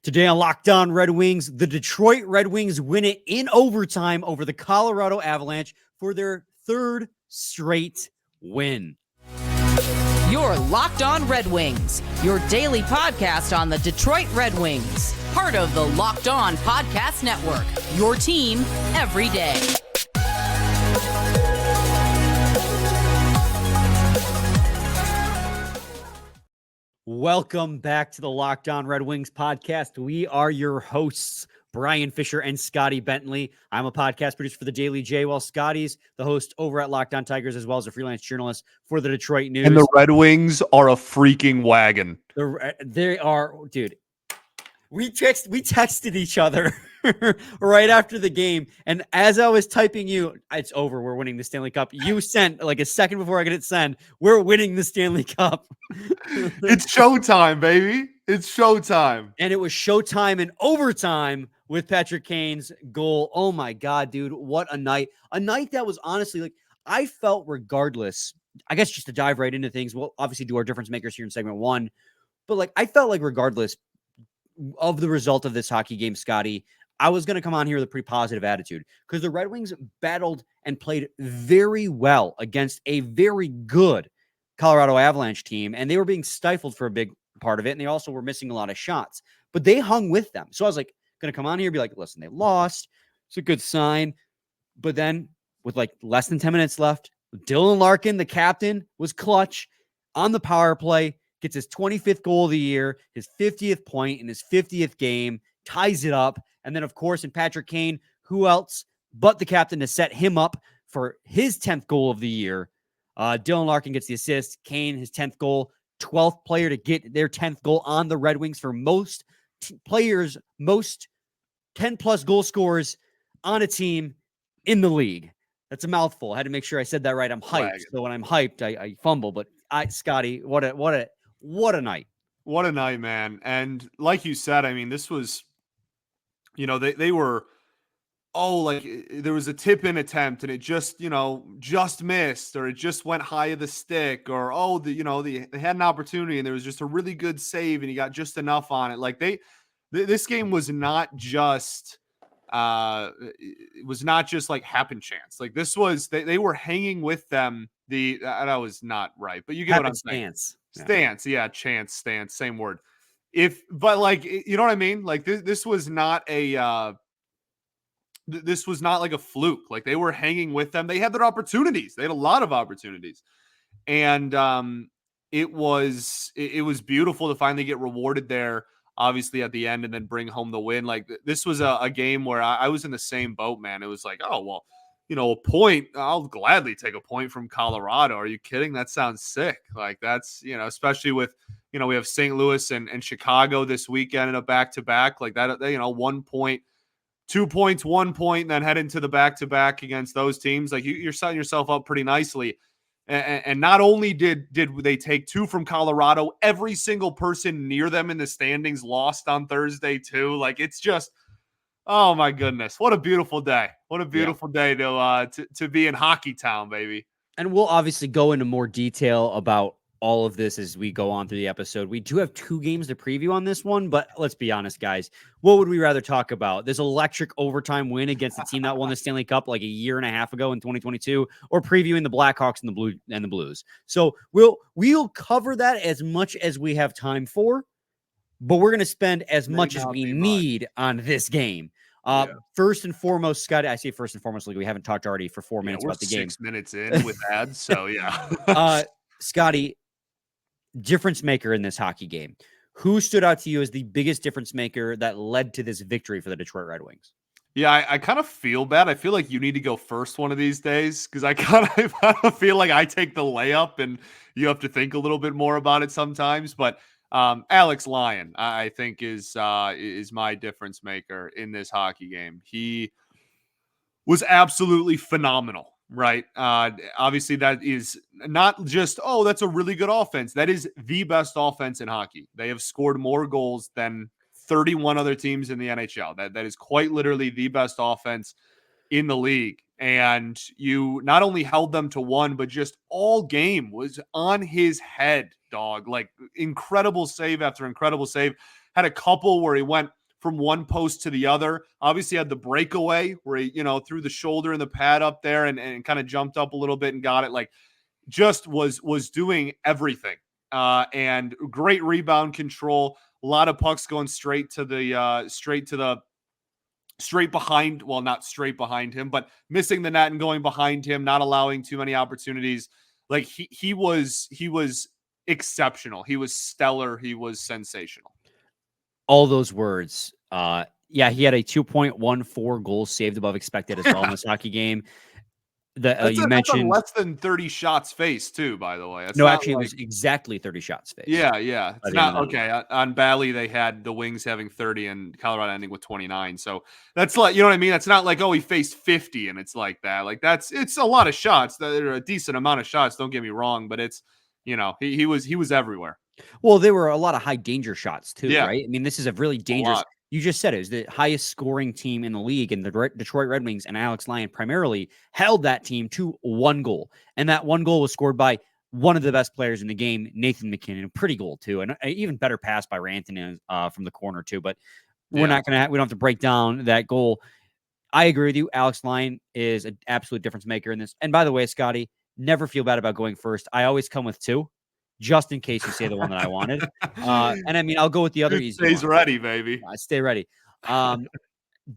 Today on Locked On Red Wings, the Detroit Red Wings win it in overtime over the Colorado Avalanche for their third straight win. You're Locked On Red Wings, your daily podcast on the Detroit Red Wings, part of the Locked On Podcast Network, your team every day. Welcome back to the Locked On Red Wings podcast. We are your hosts, Brian Fisher and Scotty Bentley. I'm a podcast producer for the Daily J, while Scotty's the host over at Locked On Tigers, as well as a freelance journalist for the Detroit News. And the Red Wings are a freaking wagon. They are, dude. We texted each other right after the game, and as I was typing you, it's over, we're winning the Stanley Cup. You sent like a second before I could hit send, we're winning the Stanley Cup. It's showtime, baby. It's showtime. And it was showtime in overtime with Patrick Kane's goal. Oh my God, dude, what a night. A night that was honestly, like, I felt regardless, I guess just to dive right into things, we'll obviously do our difference makers here in segment one, but like I felt like regardless of the result of this hockey game, Scotty, I was going to come on here with a pretty positive attitude because the Red Wings battled and played very well against a very good Colorado Avalanche team, and they were being stifled for a big part of it, and they also were missing a lot of shots, but they hung with them. So I was like, going to come on here and be like, listen, they lost. It's a good sign. But then with like less than 10 minutes left, Dylan Larkin, the captain, was clutch on the power play, gets his 25th goal of the year, his 50th point in his 50th game, ties it up. And then, of course, in Patrick Kane, who else but the captain to set him up for his 10th goal of the year? Dylan Larkin gets the assist. Kane, his 10th goal, 12th player to get their 10th goal on the Red Wings for most players, most 10-plus goal scorers on a team in the league. That's a mouthful. I had to make sure I said that right. I'm hyped. So when I'm hyped, I fumble. But Scotty, what a night. What a night, man. And like you said, I mean, this was, they were, there was a tip-in attempt and it just missed, or it just went high of the stick, or, they had an opportunity and there was just a really good save and he got just enough on it. Like this game was not just, it was not just like happen chance. Like this was, they were hanging with them. That was not right, but you get what I'm saying. Stance. Yeah. Chance, stance, same word. But like, you know what I mean? Like this was not like a fluke. Like they were hanging with them. They had their opportunities. They had a lot of opportunities. And it was beautiful to finally get rewarded there, obviously at the end, and then bring home the win. Like this was a game where I was in the same boat, man. It was like, oh, well, a point, I'll gladly take a point from Colorado. Are you kidding? That sounds sick. Like that's, especially with, we have St. Louis and Chicago this weekend in a back-to-back like that, 1 point, 2 points, 1 point, and then head into the back-to-back against those teams. Like you're setting yourself up pretty nicely. And not only did they take 2 from Colorado, every single person near them in the standings lost on Thursday too. Like it's just, oh my goodness, what a beautiful day! What a beautiful day to be in Hockey Town, baby. And we'll obviously go into more detail about all of this as we go on through the episode. We do have 2 games to preview on this one, but let's be honest, guys. What would we rather talk about? This electric overtime win against the team that won the Stanley Cup like a year and a half ago in 2022, or previewing the Blackhawks and the Blues? So we'll cover that as much as we have time for, but we're going to spend as much as we need on this game. First and foremost, Scotty, I say first and foremost, like we haven't talked already for 4 minutes about the game. 6 minutes in with ads, so yeah. Scotty, difference maker in this hockey game. Who stood out to you as the biggest difference maker that led to this victory for the Detroit Red Wings? Yeah, I kind of feel bad. I feel like you need to go first one of these days because I kind of feel like I take the layup and you have to think a little bit more about it sometimes. But Alex Lyon, I think, is my difference maker in this hockey game. He was absolutely phenomenal, right? Obviously, that is not just, that's a really good offense. That is the best offense in hockey. They have scored more goals than 31 other teams in the NHL. That is quite literally the best offense in the league. And you not only held them to 1, but just all game was on his head, dog. Like incredible save after incredible save. Had a couple where he went from one post to the other. Obviously had the breakaway where he, threw the shoulder and the pad up there and kind of jumped up a little bit and got it. Like, just was doing everything. And great rebound control. A lot of pucks going straight behind, well, not straight behind him, but missing the net and going behind him, not allowing too many opportunities. Like he was exceptional. He was stellar. He was sensational. All those words. Yeah, he had a 2.14 goals saved above expected as well in this hockey game. You mentioned less than 30 shots faced too, by the way. It was exactly 30 shots faced. Yeah. It's not okay. On Bally, they had the Wings having 30 and Colorado ending with 29. So that's like, you know what I mean? It's not like, oh, he faced 50 and it's like that. Like it's a lot of shots. That are a decent amount of shots. Don't get me wrong, but it's, he was everywhere. Well, there were a lot of high danger shots too, yeah. right? I mean, this is a really dangerous. You just said it was the highest scoring team in the league, and the Detroit Red Wings and Alex Lyon primarily held that team to 1 goal. And that 1 goal was scored by one of the best players in the game, Nathan McKinnon. A pretty goal too, and an even better pass by Rantanen from the corner too. But we don't have to break down that goal. I agree with you. Alex Lyon is an absolute difference maker in this. And by the way, Scotty, never feel bad about going first. I always come with 2. Just in case you say the one that I wanted. And I mean, I'll go with the other easy Stays ready, baby. I stay ready. Dylan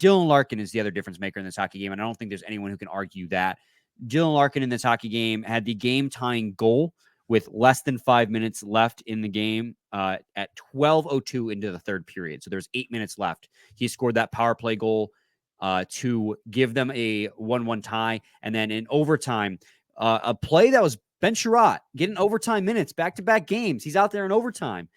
Larkin is the other difference maker in this hockey game, and I don't think there's anyone who can argue that. Dylan Larkin in this hockey game had the game-tying goal with less than 5 minutes left in the game at 12:02 into the third period. So there's 8 minutes left. He scored that power play goal to give them a 1-1 tie. And then in overtime, a play that was Ben Sherratt getting overtime minutes, back-to-back games. He's out there in overtime.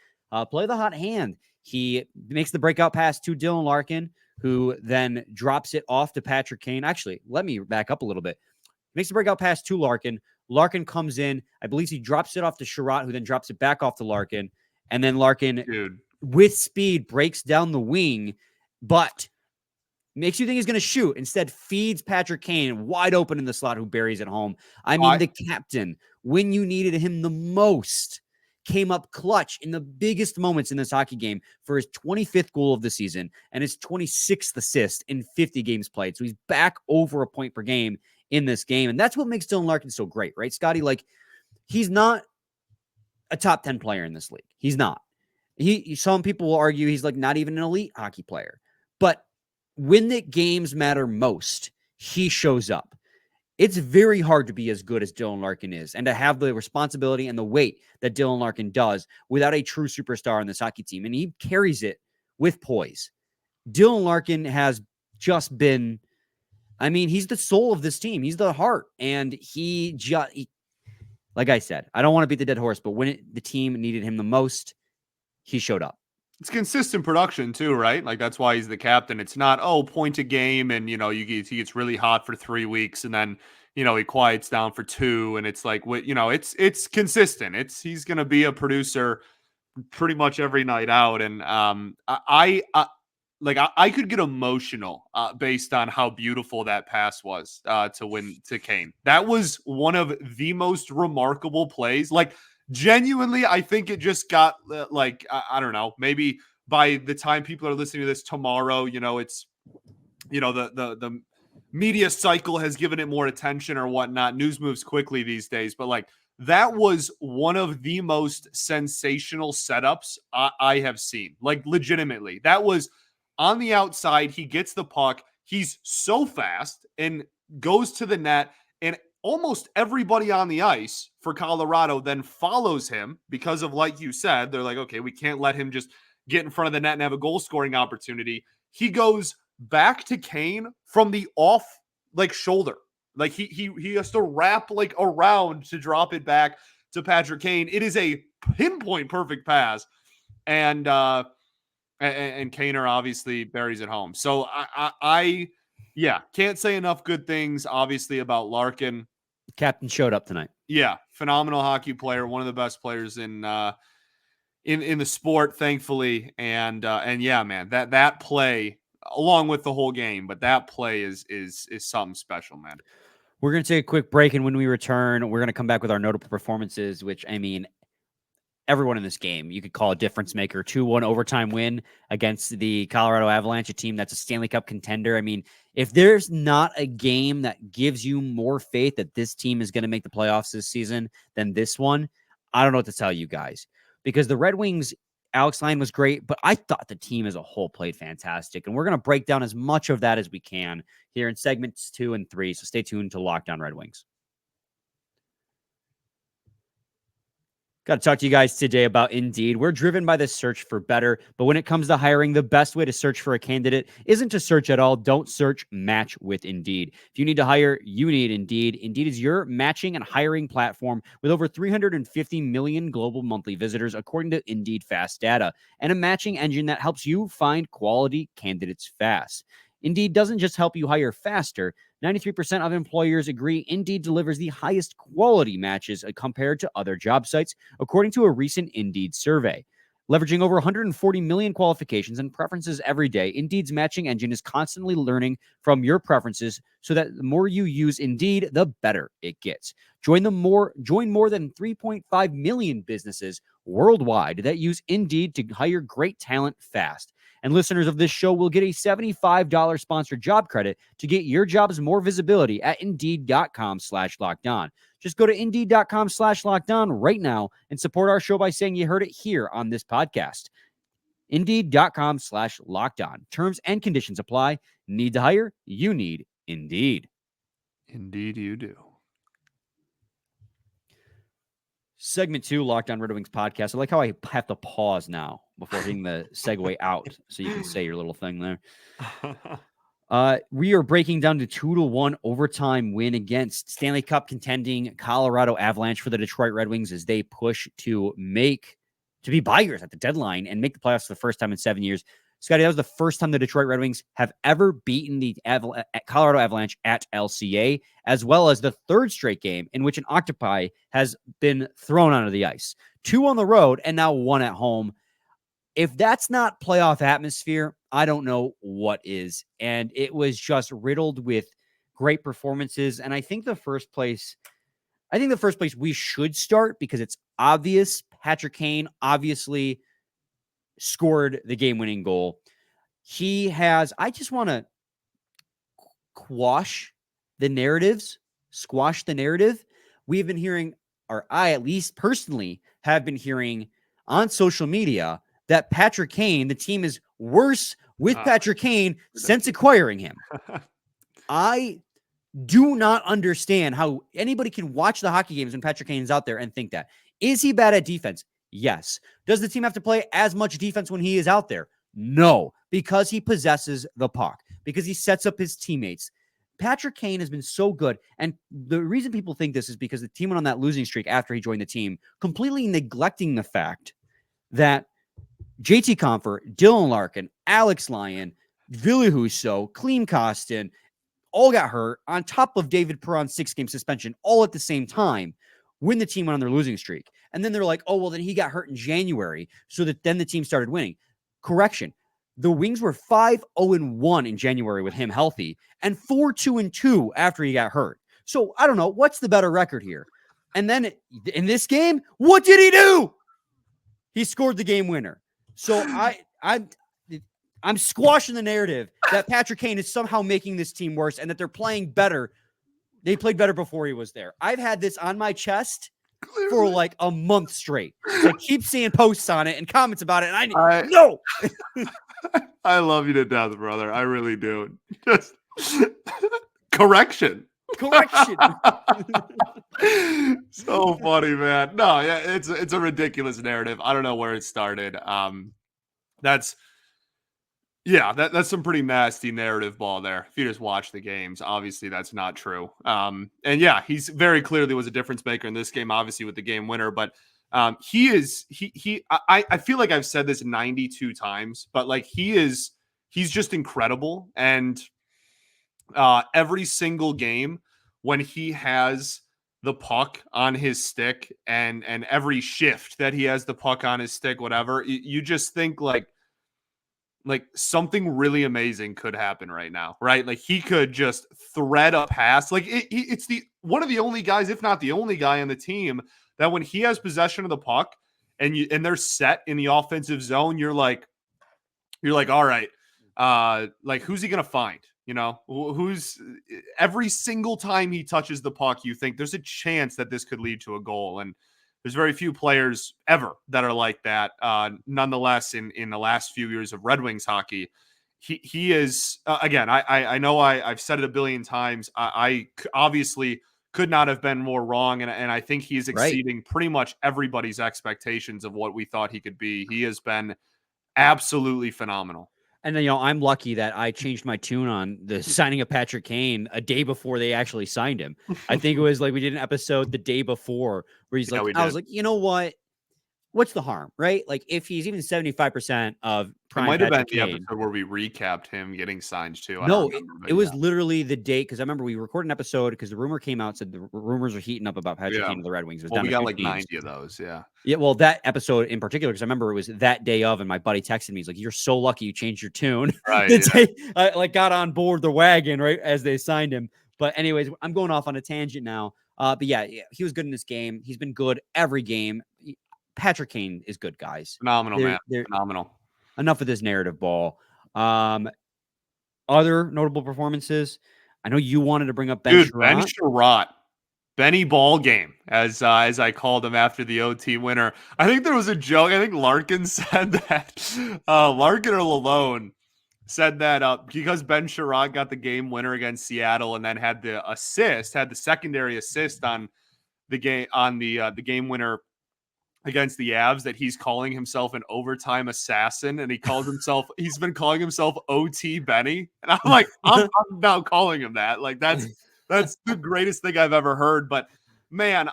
Play the hot hand. He makes the breakout pass to Dylan Larkin, who then drops it off to Patrick Kane. Actually, let me back up a little bit. Makes the breakout pass to Larkin. Larkin comes in. I believe he drops it off to Sherratt, who then drops it back off to Larkin. And then Larkin, with speed, breaks down the wing, but makes you think he's going to shoot. Instead, feeds Patrick Kane wide open in the slot, who buries it home. I mean, the captain, when you needed him the most, came up clutch in the biggest moments in this hockey game for his 25th goal of the season and his 26th assist in 50 games played. So he's back over a point per game in this game. And that's what makes Dylan Larkin so great, right, Scotty? Like, he's not a top 10 player in this league. He's not. Some people will argue he's like not even an elite hockey player. But when the games matter most, he shows up. It's very hard to be as good as Dylan Larkin is and to have the responsibility and the weight that Dylan Larkin does without a true superstar on this hockey team. And he carries it with poise. Dylan Larkin has just been, I mean, he's the soul of this team. He's the heart. And he like I said, I don't want to beat the dead horse, but when the team needed him the most, he showed up. It's consistent production too, right? Like that's why he's the captain. It's not, point a game and, he gets really hot for 3 weeks and then, he quiets down for 2 and it's like, it's consistent. He's going to be a producer pretty much every night out. And I could get emotional based on how beautiful that pass was to win to Kane. That was one of the most remarkable plays. Like, genuinely, I think it just got I don't know, maybe by the time people are listening to this tomorrow, it's, the media cycle has given it more attention or whatnot. News moves quickly these days, but like that was one of the most sensational setups I have seen. Like legitimately, that was on the outside. He gets the puck. He's so fast and goes to the net, and almost everybody on the ice for Colorado then follows him because of, like you said, they're like, okay, we can't let him just get in front of the net and have a goal scoring opportunity. He goes back to Kane from the off shoulder. Like he has to wrap around to drop it back to Patrick Kane. It is a pinpoint perfect pass. And Kaner obviously buries it home. So I can't say enough good things obviously about Larkin. Captain showed up tonight. Yeah, phenomenal hockey player, one of the best players in the sport, thankfully. And yeah, man, that play, along with the whole game, but that play is something special, man. We're gonna take a quick break, and when we return, we're gonna come back with our notable performances. Which, I mean, everyone in this game you could call a difference maker. 2-1 overtime win against the Colorado Avalanche, a team that's a Stanley Cup contender. I mean, if there's not a game that gives you more faith that this team is going to make the playoffs this season than this one, I don't know what to tell you guys. Because the Red Wings, Alex Lyon was great, but I thought the team as a whole played fantastic. And we're going to break down as much of that as we can here in segments 2 and 3. So stay tuned to Locked On Red Wings. Got to talk to you guys today about Indeed. We're driven by this search for better, but when it comes to hiring, the best way to search for a candidate isn't to search at all. Don't search, match with Indeed. If you need to hire, you need Indeed. Indeed is your matching and hiring platform with over 350 million global monthly visitors, according to Indeed Fast Data, and a matching engine that helps you find quality candidates fast. Indeed doesn't just help you hire faster. 93% of employers agree Indeed delivers the highest quality matches compared to other job sites, according to a recent Indeed survey. Leveraging over 140 million qualifications and preferences every day, Indeed's matching engine is constantly learning from your preferences so that the more you use Indeed, the better it gets. Join more than 3.5 million businesses worldwide that use Indeed to hire great talent fast. And listeners of this show will get a $75 sponsored job credit to get your jobs more visibility at Indeed.com/lockedon. Just go to Indeed.com/lockedon right now and support our show by saying you heard it here on this podcast. Indeed.com/lockedon. Terms and conditions apply. Need to hire? You need Indeed. Indeed you do. Segment 2, Locked On Red Wings podcast. I like how I have to pause now before hitting the segue out so you can say your little thing there. We are breaking down to 2-1 overtime win against Stanley Cup contending Colorado Avalanche for the Detroit Red Wings as they push to be buyers at the deadline and make the playoffs for the first time in 7 years. Scotty, that was the first time the Detroit Red Wings have ever beaten the Colorado Avalanche at LCA, as well as the third straight game in which an octopi has been thrown onto the ice. 2 on the road and now 1 at home. If that's not playoff atmosphere, I don't know what is. And it was just riddled with great performances. And I think the first place we should start, because it's obvious, Patrick Kane obviously scored the game-winning goal. I just want to squash the narrative. We've been hearing, or I at least personally have been hearing on social media, that Patrick Kane, the team is worse with Patrick Kane since acquiring him. I do not understand how anybody can watch the hockey games when Patrick Kane is out there and think that. Is he bad at defense? Yes. Does the team have to play as much defense when he is out there? No, because he possesses the puck, because he sets up his teammates. Patrick Kane has been so good. And the reason people think this is because the team went on that losing streak after he joined the team, completely neglecting the fact that JT Compher, Dylan Larkin, Alex Lyon, Ville Husso, Klim Kostin, all got hurt on top of David Perron's 6-game suspension all at the same time when the team went on their losing streak. And then they're like, oh, well, then he got hurt in January, so that then the team started winning. Correction. The Wings were 5-0-1 in January with him healthy and 4-2-2 after he got hurt. So I don't know. What's the better record here? And then in this game, what did he do? He scored the game winner. So I'm squashing the narrative that Patrick Kane is somehow making this team worse and that they're playing better. They played better before he was there. I've had this on my chest for like a month straight. So I keep seeing posts on it and comments about it, and no. I love you to death, brother. I really do. Just correction. So funny, man. No, yeah, it's a ridiculous narrative. I don't know where it started. That's some pretty nasty narrative ball there. If you just watch the games, obviously that's not true. And yeah, he's very clearly was a difference maker in this game, obviously with the game winner. But I feel like I've said this 92 times, but like he's just incredible. And every single game when he has the puck on his stick and every shift that he has the puck on his stick, whatever, you just think like something really amazing could happen right now, right? Like he could just thread a pass. Like it's one of the only guys, if not the only guy on the team, that when he has possession of the puck and they're set in the offensive zone, you're like, all right, like who's he gonna find? You know, who's every single time he touches the puck, you think there's a chance that this could lead to a goal. And there's very few players ever that are like that. Nonetheless, in the last few years of Red Wings hockey, he is again. I know I've said it a billion times. I obviously could not have been more wrong, and I think he's exceeding pretty much everybody's expectations of what we thought he could be. He has been absolutely phenomenal. And then, I'm lucky that I changed my tune on the signing of Patrick Kane a day before they actually signed him. I think it was like we did an episode the day before where he's like, I was like, you know what? What's the harm, right? Like if he's even 75% of prime, it might have been Patrick the Kane, episode where we recapped him getting signed too. No, it was literally the date, because I remember we recorded an episode because the rumor came out, said the rumors are heating up about Patrick Kane to the Red Wings. It was well, down we to got 2 like teams. 90 of those. Yeah. Well, that episode in particular, because I remember it was that day of, and my buddy texted me. He's like, "You're so lucky you changed your tune." Right. I like got on board the wagon right as they signed him. But anyways, I'm going off on a tangent now. But yeah, he was good in this game. He's been good every game. Patrick Kane is good, guys. Phenomenal, man. Phenomenal. Enough of this narrative ball. Other notable performances. I know you wanted to bring up Ben Sherratt. Ben Sherratt. Benny Ball game, as I called him after the OT winner. I think there was a joke. I think Larkin said that. Larkin or Lalone said that because Ben Sherratt got the game winner against Seattle and then had the secondary assist on the game winner against the Avs, that he's calling himself an overtime assassin, and he's been calling himself OT Benny. And I'm like, I'm now calling him that. Like that's the greatest thing I've ever heard. But man,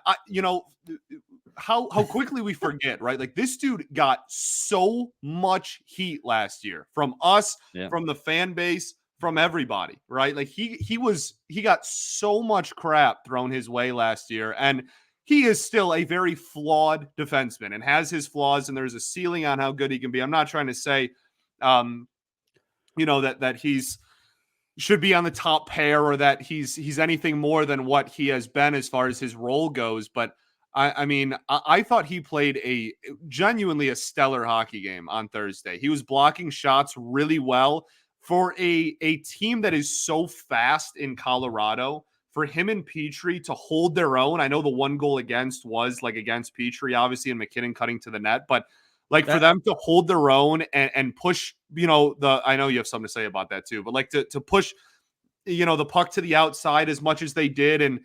how quickly we forget, right? Like this dude got so much heat last year from us, from the fan base, from everybody, right? Like he got so much crap thrown his way last year, and he is still a very flawed defenseman and has his flaws, and there's a ceiling on how good he can be. I'm not trying to say, that he's should be on the top pair or that he's anything more than what he has been as far as his role goes. But I thought he played a genuinely a stellar hockey game on Thursday. He was blocking shots really well for a team that is so fast in Colorado. For him and Petrie to hold their own. I know the one goal against was like against Petrie, obviously, and McKinnon cutting to the net, but like for them to hold their own and push, I know you have something to say about that too, but like to push, the puck to the outside as much as they did, and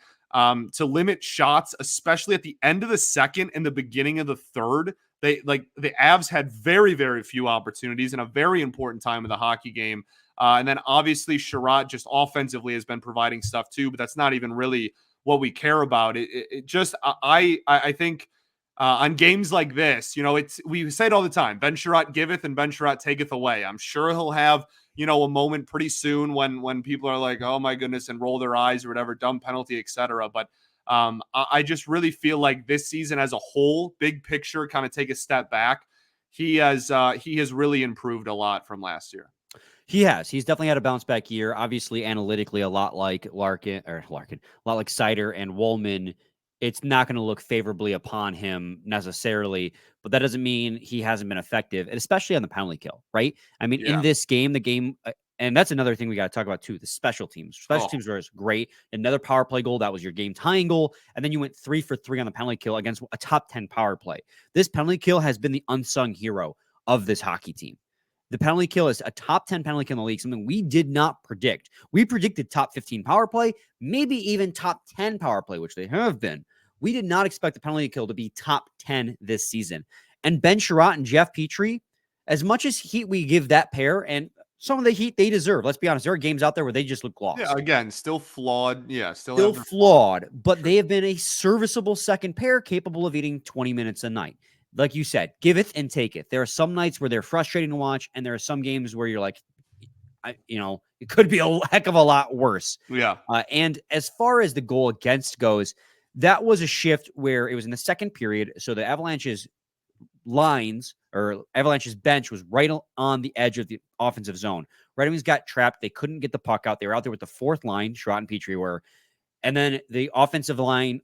to limit shots, especially at the end of the second and the beginning of the third. The Avs had very, very few opportunities in a very important time of the hockey game. And then obviously Sherratt just offensively has been providing stuff too, but that's not even really what we care about. I think on games like this, we say it all the time, Ben Sherratt giveth and Ben Sherratt taketh away. I'm sure he'll have, a moment pretty soon when people are like, oh my goodness, and roll their eyes or whatever, dumb penalty, etc. But I just really feel like this season as a whole, big picture, kind of take a step back. He has really improved a lot from last year. He has. He's definitely had a bounce back year. Obviously, analytically, a lot like Larkin, a lot like Seider and Woolman. It's not going to look favorably upon him necessarily, but that doesn't mean he hasn't been effective, and especially on the penalty kill, right? I mean, in this game, and that's another thing we got to talk about too, the special teams. Special teams was great. Another power play goal, that was your game tying goal, and then you went 3 for 3 on the penalty kill against a top 10 power play. This penalty kill has been the unsung hero of this hockey team. The penalty kill is a top 10 penalty kill in the league, something we did not predict. We predicted top 15 power play, maybe even top 10 power play, which they have been. We did not expect the penalty kill to be top 10 this season. And Ben Sherratt and Jeff Petrie, as much as heat we give that pair, and some of the heat they deserve, let's be honest, there are games out there where they just look lost. Yeah, again, still flawed. Yeah, still flawed, but they have been a serviceable second pair capable of eating 20 minutes a night. Like you said, giveth and taketh. There are some nights where they're frustrating to watch, and there are some games where you're like, it could be a heck of a lot worse. Yeah. And as far as the goal against goes, that was a shift where it was in the second period. So the Avalanche's Avalanche's bench was right on the edge of the offensive zone. Red Wings got trapped. They couldn't get the puck out. They were out there with the fourth line, Sherratt and Petrie were. And then the offensive line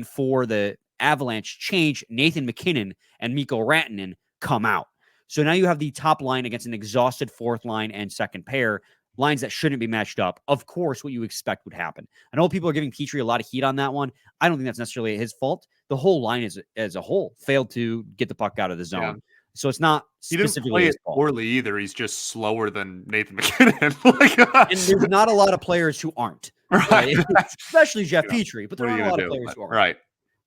for the Avalanche change, Nathan MacKinnon and Mikko Rantanen come out. So now you have the top line against an exhausted fourth line and second pair, lines that shouldn't be matched up. Of course, what you expect would happen. I know people are giving Petrie a lot of heat on that one. I don't think that's necessarily his fault. The whole line as a whole failed to get the puck out of the zone. Yeah. So it's not specifically he didn't play his it fault. poorly either. He's just slower than Nathan MacKinnon. And there's not a lot of players who aren't. Right? Especially Jeff Petrie, but there are a lot of players who aren't.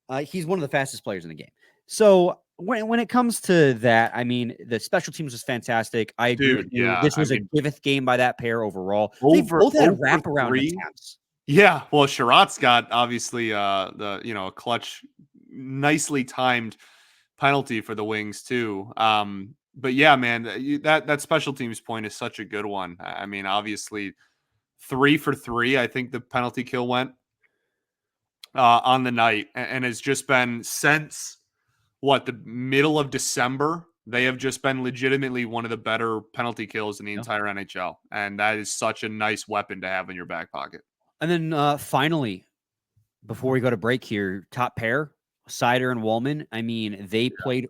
Right. He's one of the fastest players in the game. So when it comes to that, I mean, the special teams was fantastic. I agree with you. This was a giveth game by that pair overall. They both had wraparound attempts. Yeah, well, Sherratt's got obviously a clutch, nicely timed penalty for the Wings too. But yeah, man, that special teams point is such a good one. I mean, obviously 3 for 3, I think the penalty kill went on the night, and has just been since the middle of December. They have just been legitimately one of the better penalty kills in the entire NHL. And that is such a nice weapon to have in your back pocket. And then finally, before we go to break here, top pair, Seider and Wallman. I mean, they played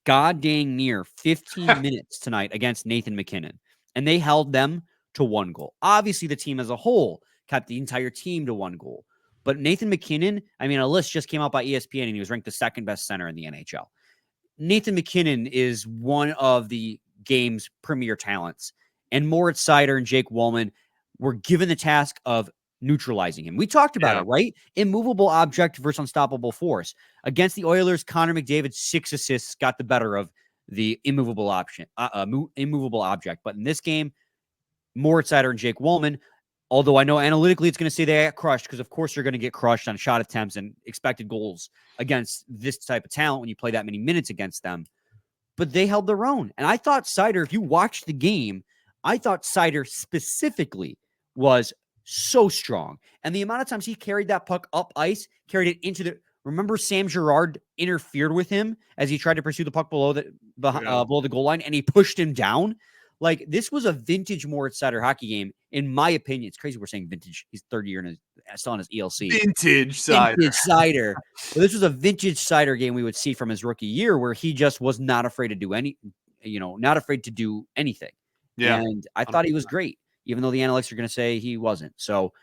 god dang near 15 minutes tonight against Nathan MacKinnon, and they held them to 1 goal. Obviously, the team as a whole kept the entire team to 1 goal. But Nathan MacKinnon, I mean, a list just came out by ESPN, and he was ranked the 2nd best center in the NHL. Nathan MacKinnon is one of the game's premier talents, and Moritz Seider and Jake Wallman were given the task of neutralizing him. We talked about it, right? Immovable object versus unstoppable force. Against the Oilers, Connor McDavid, 6 assists, got the better of the immovable object. But in this game, Moritz Seider and Jake Wallman, although I know analytically it's going to say they got crushed, because of course you're going to get crushed on shot attempts and expected goals against this type of talent when you play that many minutes against them. But they held their own. And I thought Seider, if you watched the game, I thought Seider specifically was so strong. And the amount of times he carried that puck up ice, carried it into the... Remember Sam Girard interfered with him as he tried to pursue the puck below the goal line, and he pushed him down? Like, this was a vintage Moritz Seider hockey game, in my opinion. It's crazy we're saying vintage. He's 3rd year still on his ELC. Vintage Seider. Well, this was a vintage Seider game we would see from his rookie year, where he just was not afraid to do anything. Yeah. And I thought he was great, even though the analytics are going to say he wasn't. So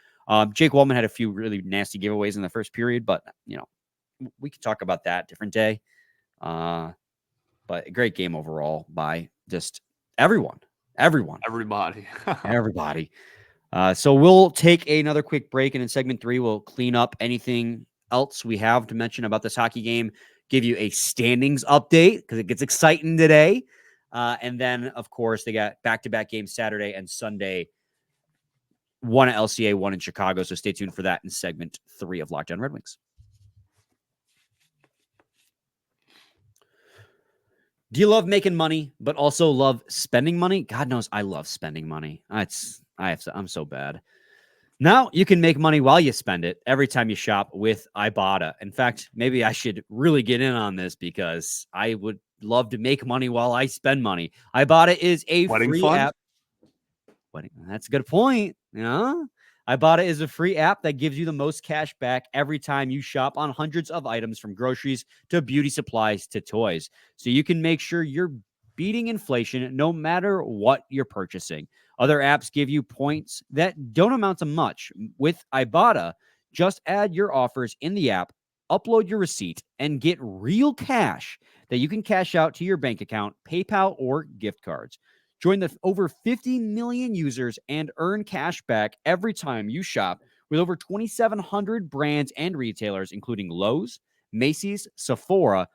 Jake Wallman had a few really nasty giveaways in the first period, but, we could talk about that different day. But a great game overall by just everybody. So we'll take another quick break, and in segment 3, we'll clean up anything else we have to mention about this hockey game, give you a standings update because it gets exciting today. And then, of course, they got back-to-back games Saturday and Sunday, one at LCA, one in Chicago. So stay tuned for that in segment 3 of Locked On Red Wings. Do you love making money, but also love spending money? God knows I love spending money. I'm so bad. Now you can make money while you spend it every time you shop with Ibotta. In fact, maybe I should really get in on this, because I would love to make money while I spend money. Ibotta is a free app. That's a good point. Ibotta is a free app that gives you the most cash back every time you shop on hundreds of items, from groceries to beauty supplies to toys. So you can make sure you're beating inflation no matter what you're purchasing. Other apps give you points that don't amount to much. With Ibotta, just add your offers in the app, upload your receipt, and get real cash that you can cash out to your bank account, PayPal, or gift cards. Join the over 50 million users and earn cash back every time you shop with over 2,700 brands and retailers, including Lowe's, Macy's, Sephora.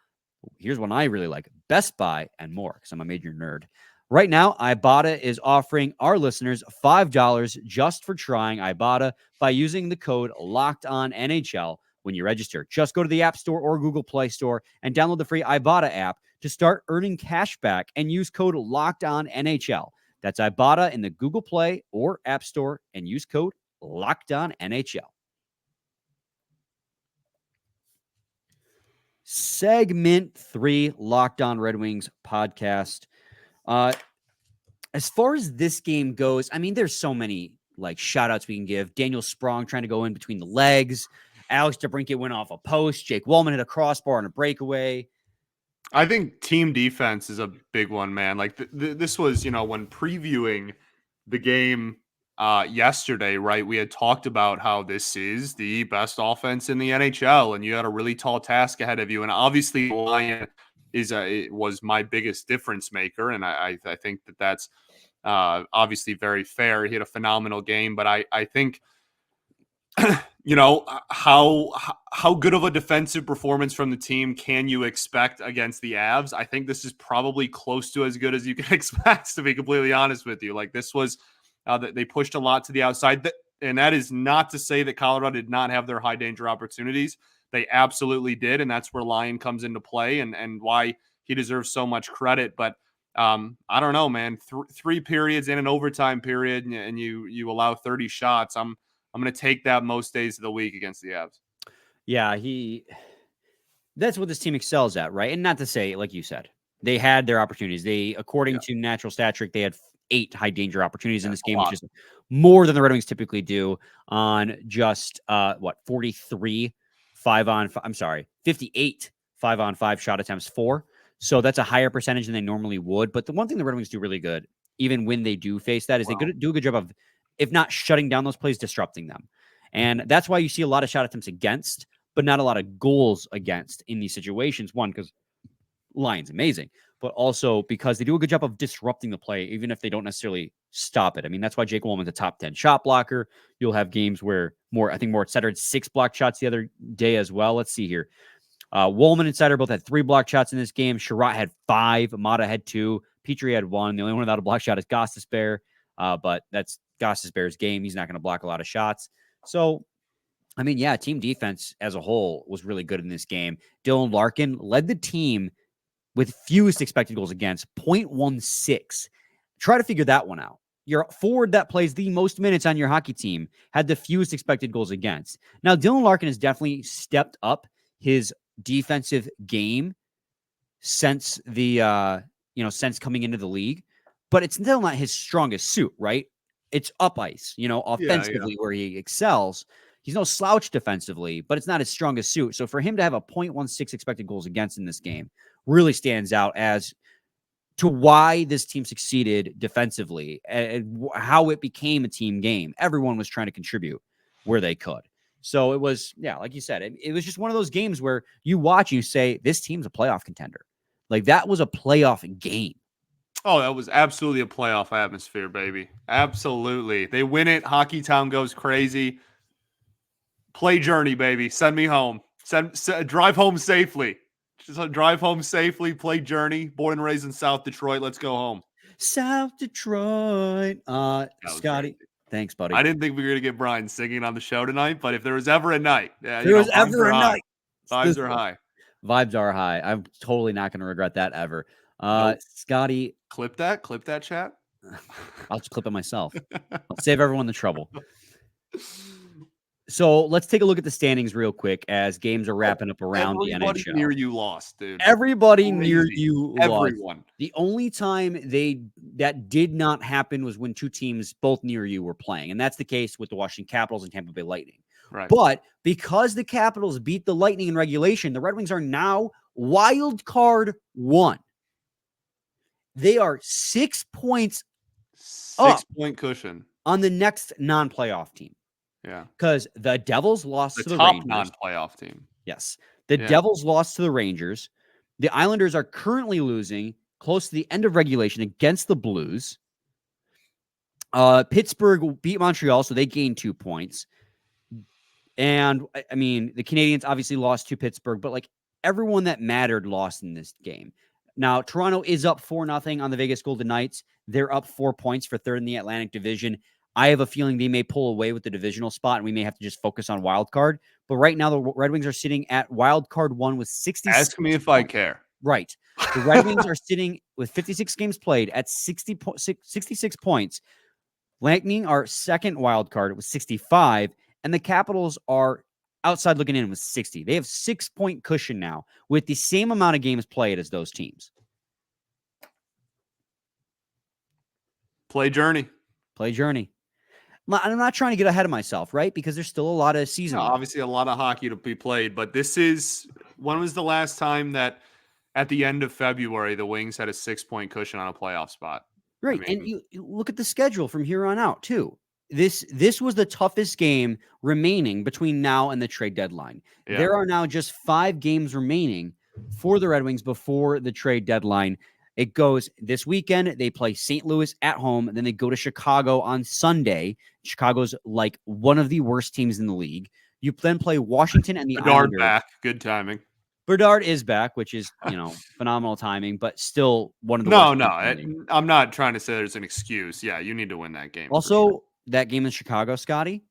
Here's one I really like: Best Buy, and more, because I'm a major nerd. Right now, Ibotta is offering our listeners $5 just for trying Ibotta by using the code LOCKEDONNHL when you register. Just go to the App Store or Google Play Store and download the free Ibotta app to start earning cash back, and use code LOCKEDONNHL. That's Ibotta in the Google Play or App Store, and use code LOCKEDONNHL. Segment 3, Locked On Red Wings podcast. As far as this game goes, I mean, there's so many shout outs we can give. Daniel Sprong trying to go in between the legs. Alex DeBrincat went off a post. Jake Wallman hit a crossbar on a breakaway. I think team defense is a big one, man. Like this was, when previewing the game yesterday, right? We had talked about how this is the best offense in the NHL, and you had a really tall task ahead of you. And obviously, Lyon was my biggest difference maker, and I think that's obviously very fair. He had a phenomenal game, but I think. How good of a defensive performance from the team can you expect against the Avs? I think this is probably close to as good as you can expect, to be completely honest with you. Like, this was they pushed a lot to the outside, and that is not to say that Colorado did not have their high danger opportunities. They absolutely did, and that's where Lyon comes into play and why he deserves so much credit. But I don't know, man. Three periods in an overtime period, and you allow 30 shots. I'm going to take that most days of the week against the Avs. Yeah, that's what this team excels at, right? And not to say, like you said, they had their opportunities. According to Natural Stat Trick, they had 8 high danger opportunities in this game, which is more than the Red Wings typically do on just 58 5-on-5 shot attempts for. So that's a higher percentage than they normally would. But the one thing the Red Wings do really good, even when they do face that, is they do a good job of, if not shutting down those plays, disrupting them. And that's why you see a lot of shot attempts against, but not a lot of goals against in these situations. One, because Lyon's amazing, but also because they do a good job of disrupting the play, even if they don't necessarily stop it. I mean, that's why Jake Wallman's a top 10 shot blocker. You'll have games where Moritz Seider had 6 blocked shots the other day as well. Let's see here. Wallman and Seider both had 3 blocked shots in this game. Sherratt had 5. Ibotta had 2. Petrie had 1. The only one without a block shot is Gostisbehere, but that's Gostisbehere's game. He's not going to block a lot of shots. So, I mean, yeah, team defense as a whole was really good in this game. Dylan Larkin led the team with fewest expected goals against, 0.16. Try to figure that one out. Your forward that plays the most minutes on your hockey team had the fewest expected goals against. Now, Dylan Larkin has definitely stepped up his defensive game since since coming into the league, but it's still not his strongest suit, right? It's up ice, offensively where he excels. He's no slouch defensively, but it's not his strongest suit. So for him to have a 0.16 expected goals against in this game really stands out as to why this team succeeded defensively and how it became a team game. Everyone was trying to contribute where they could. So it was, like you said, it was just one of those games where you watch and you say, this team's a playoff contender. Like, that was a playoff game. Oh, that was absolutely a playoff atmosphere, baby. Absolutely. They win it. Hockey Town goes crazy. Play journey, baby. Send me home. Drive home safely. Just drive home safely. Play journey. Born and raised in South Detroit. Let's go home. South Detroit. Scotty. Crazy. Thanks, buddy. I didn't think we were going to get Brian singing on the show tonight, but if there was ever a night, vibes are high. Vibes are high. I'm totally not going to regret that ever. Nope. Scotty. Clip that chat. I'll just clip it myself. I'll save everyone the trouble. So let's take a look at the standings real quick as games are wrapping up around the NHL. Everybody near you lost, dude. Everybody near you lost. Everyone. The only time that did not happen was when 2 teams both near you were playing. And that's the case with the Washington Capitals and Tampa Bay Lightning. Right. But because the Capitals beat the Lightning in regulation, the Red Wings are now wild card 1. They are 6 points up 6-point cushion on the next non-playoff team. Yeah. Because the Devils lost to the top Rangers. Non-playoff team. Yes. The Devils lost to the Rangers. The Islanders are currently losing close to the end of regulation against the Blues. Pittsburgh beat Montreal, so they gained 2 points. And, I mean, the Canadiens obviously lost to Pittsburgh, but, like, everyone that mattered lost in this game. Now, Toronto is up 4-0 on the Vegas Golden Knights. They're up 4 points for third in the Atlantic Division. I have a feeling they may pull away with the divisional spot, and we may have to just focus on wild card. But right now, the Red Wings are sitting at wild card 1 with 66. Ask me if I care. Right. The Red Wings are sitting with 56 games played at 66 points. Lightning are second wild card with 65, and the Capitals are outside looking in with 60. They have 6-point cushion now with the same amount of games played as those teams. Play journey. I'm not trying to get ahead of myself, right? Because there's still a lot of season left. Obviously, a lot of hockey to be played, but when was the last time that at the end of February the Wings had a 6-point cushion on a playoff spot? Right. And you look at the schedule from here on out, too. This was the toughest game remaining between now and the trade deadline. Yeah. There are now just 5 games remaining for the Red Wings before the trade deadline. It goes this weekend. They play St. Louis at home. Then they go to Chicago on Sunday. Chicago's like one of the worst teams in the league. You then play Washington and the Bedard Islanders. back. Good timing. Bedard is back, which is, phenomenal timing, but still one of the worst. I'm not trying to say there's an excuse. Yeah, you need to win that game. Also, that game in Chicago, Scotty,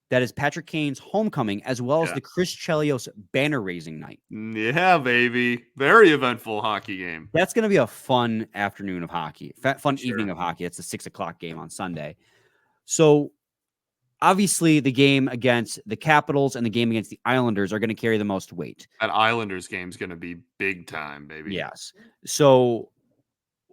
that is Patrick Kane's homecoming, as well as the Chris Chelios banner-raising night. Yeah, baby. Very eventful hockey game. That's going to be a fun afternoon of hockey, fun evening of hockey. It's a 6:00 game on Sunday. So, obviously, the game against the Capitals and the game against the Islanders are going to carry the most weight. That Islanders game is going to be big time, baby. Yes. So,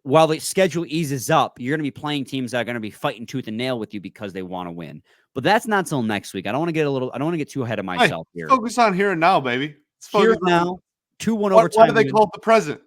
while the schedule eases up, you're going to be playing teams that are going to be fighting tooth and nail with you because they want to win. But that's not till next week. I don't want to get too ahead of myself here. Focus on here and now, baby. Here now, 2-1 overtime. Why do they call it the present?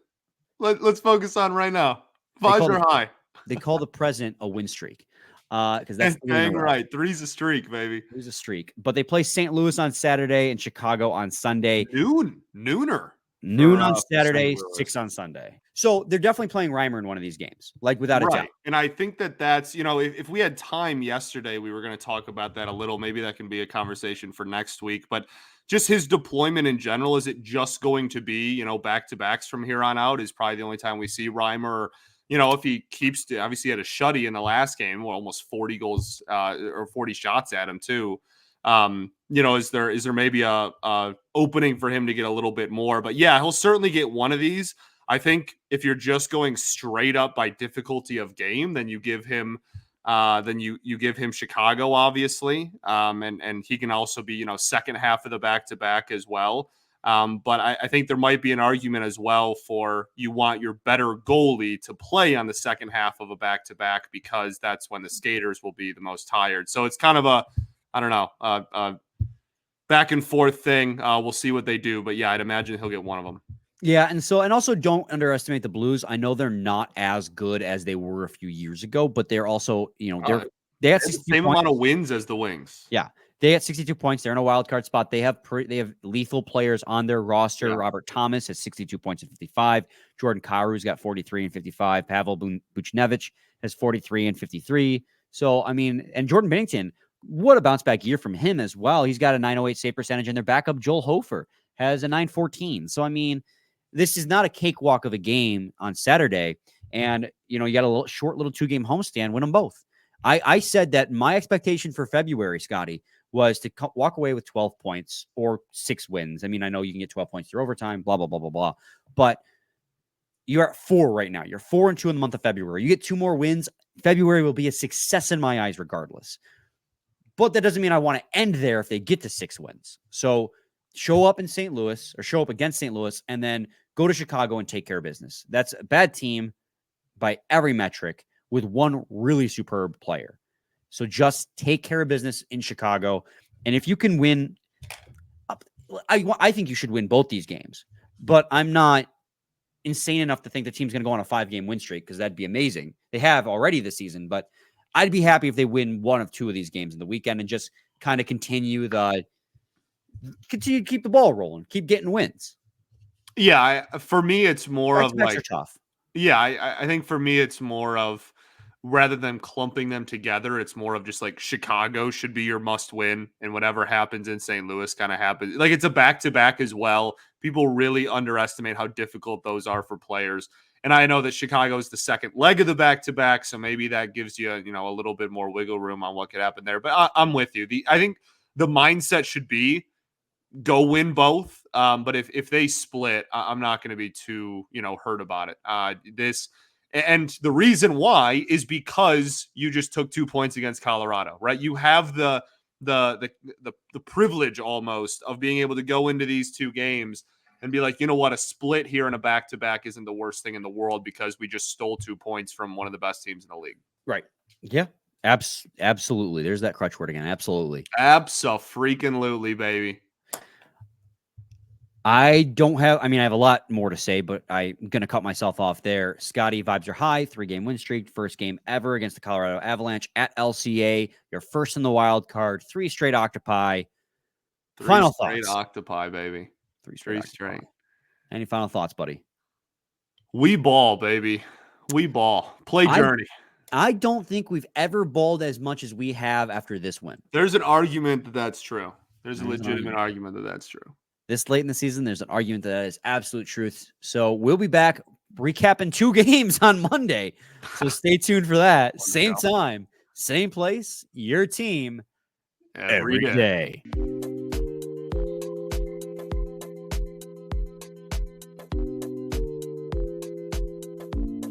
Let's focus on right now. Visor high. They call the present a win streak. Because that's dang right. 3's a streak, baby. 3's a streak. But they play St. Louis on Saturday and Chicago on Sunday. Nooner. Noon on Saturday, 6 on Sunday. So they're definitely playing Reimer in one of these games, like without a doubt. And I think that's, if we had time yesterday, we were going to talk about that a little. Maybe that can be a conversation for next week. But just his deployment in general, is it just going to be, back-to-backs from here on out is probably the only time we see Reimer. If he keeps to, obviously he had a shutty in the last game, almost 40 goals or 40 shots at him too. Is there maybe a opening for him to get a little bit more? But yeah, he'll certainly get one of these. I think if you're just going straight up by difficulty of game, then you give him you give him Chicago, obviously. And he can also be, second half of the back-to-back as well. But I think there might be an argument as well for you want your better goalie to play on the second half of a back-to-back because that's when the skaters will be the most tired. So it's kind of a back and forth thing. We'll see what they do. But yeah, I'd imagine he'll get one of them. Yeah, and also don't underestimate the Blues. I know they're not as good as they were a few years ago, but they're also, they have the same amount of wins as the Wings. Yeah. They got 62 points. They're in a wild card spot. They have lethal players on their roster. Yeah. Robert Thomas has 62 points and 55. Jordan Karu's got 43 and 55. Pavel Buchnevich has 43 and 53. So, and Jordan Binnington, what a bounce back year from him as well. He's got a 908 save percentage, and their backup Joel Hofer has a 914. So, this is not a cakewalk of a game on Saturday. And, you got a short little 2-game homestand, win them both. I said that my expectation for February, Scotty, was to walk away with 12 points or 6 wins. I know you can get 12 points through overtime, blah, blah, blah, blah, blah. But you're at 4 right now. You're 4-2 in the month of February. You get 2 more wins. February will be a success in my eyes regardless. But that doesn't mean I want to end there if they get to 6 wins. So show up in St. Louis or show up against St. Louis and then go to Chicago and take care of business. That's a bad team by every metric with one really superb player. So just take care of business in Chicago. And if you can win, I think you should win both these games. But I'm not insane enough to think the team's going to go on a 5-game win streak because that'd be amazing. They have already this season, but I'd be happy if they win 1 of 2 of these games in the weekend and just kind of continue to keep the ball rolling, keep getting wins. Yeah, for me, it's more of like tough. Yeah, I think for me, it's more of rather than clumping them together, it's more of just like Chicago should be your must win, and whatever happens in St. Louis kind of happens. Like it's a back-to-back as well. People really underestimate how difficult those are for players. And I know that Chicago is the second leg of the back-to-back, so maybe that gives you, a little bit more wiggle room on what could happen there. But I'm with you. I think the mindset should be go win both. But if they split, I'm not going to be too, hurt about it. And the reason why is because you just took 2 points against Colorado, right? You have the privilege almost of being able to go into these 2 games and be like, you know what, a split here and a back-to-back isn't the worst thing in the world because we just stole 2 points from one of the best teams in the league. Right. Yeah. Absolutely. There's that crutch word again. Absolutely. Abso-freaking-lutely, baby. I have a lot more to say, but I'm going to cut myself off there. Scotty, vibes are high. 3-game win streak. First game ever against the Colorado Avalanche at LCA. You're first in the wild card. 3 straight octopi. Final Straight thoughts. octopi, baby. 3 Straight. straight. Any final thoughts, buddy? We ball, baby. We ball. Play Journey. I don't think we've ever balled as much as we have after this win. There's an argument that that's true. There's a legitimate argument that that's true. This late in the season, there's an argument that is absolute truth. So we'll be back recapping 2 games on Monday. So stay tuned for that. Same time, same place, your team every day.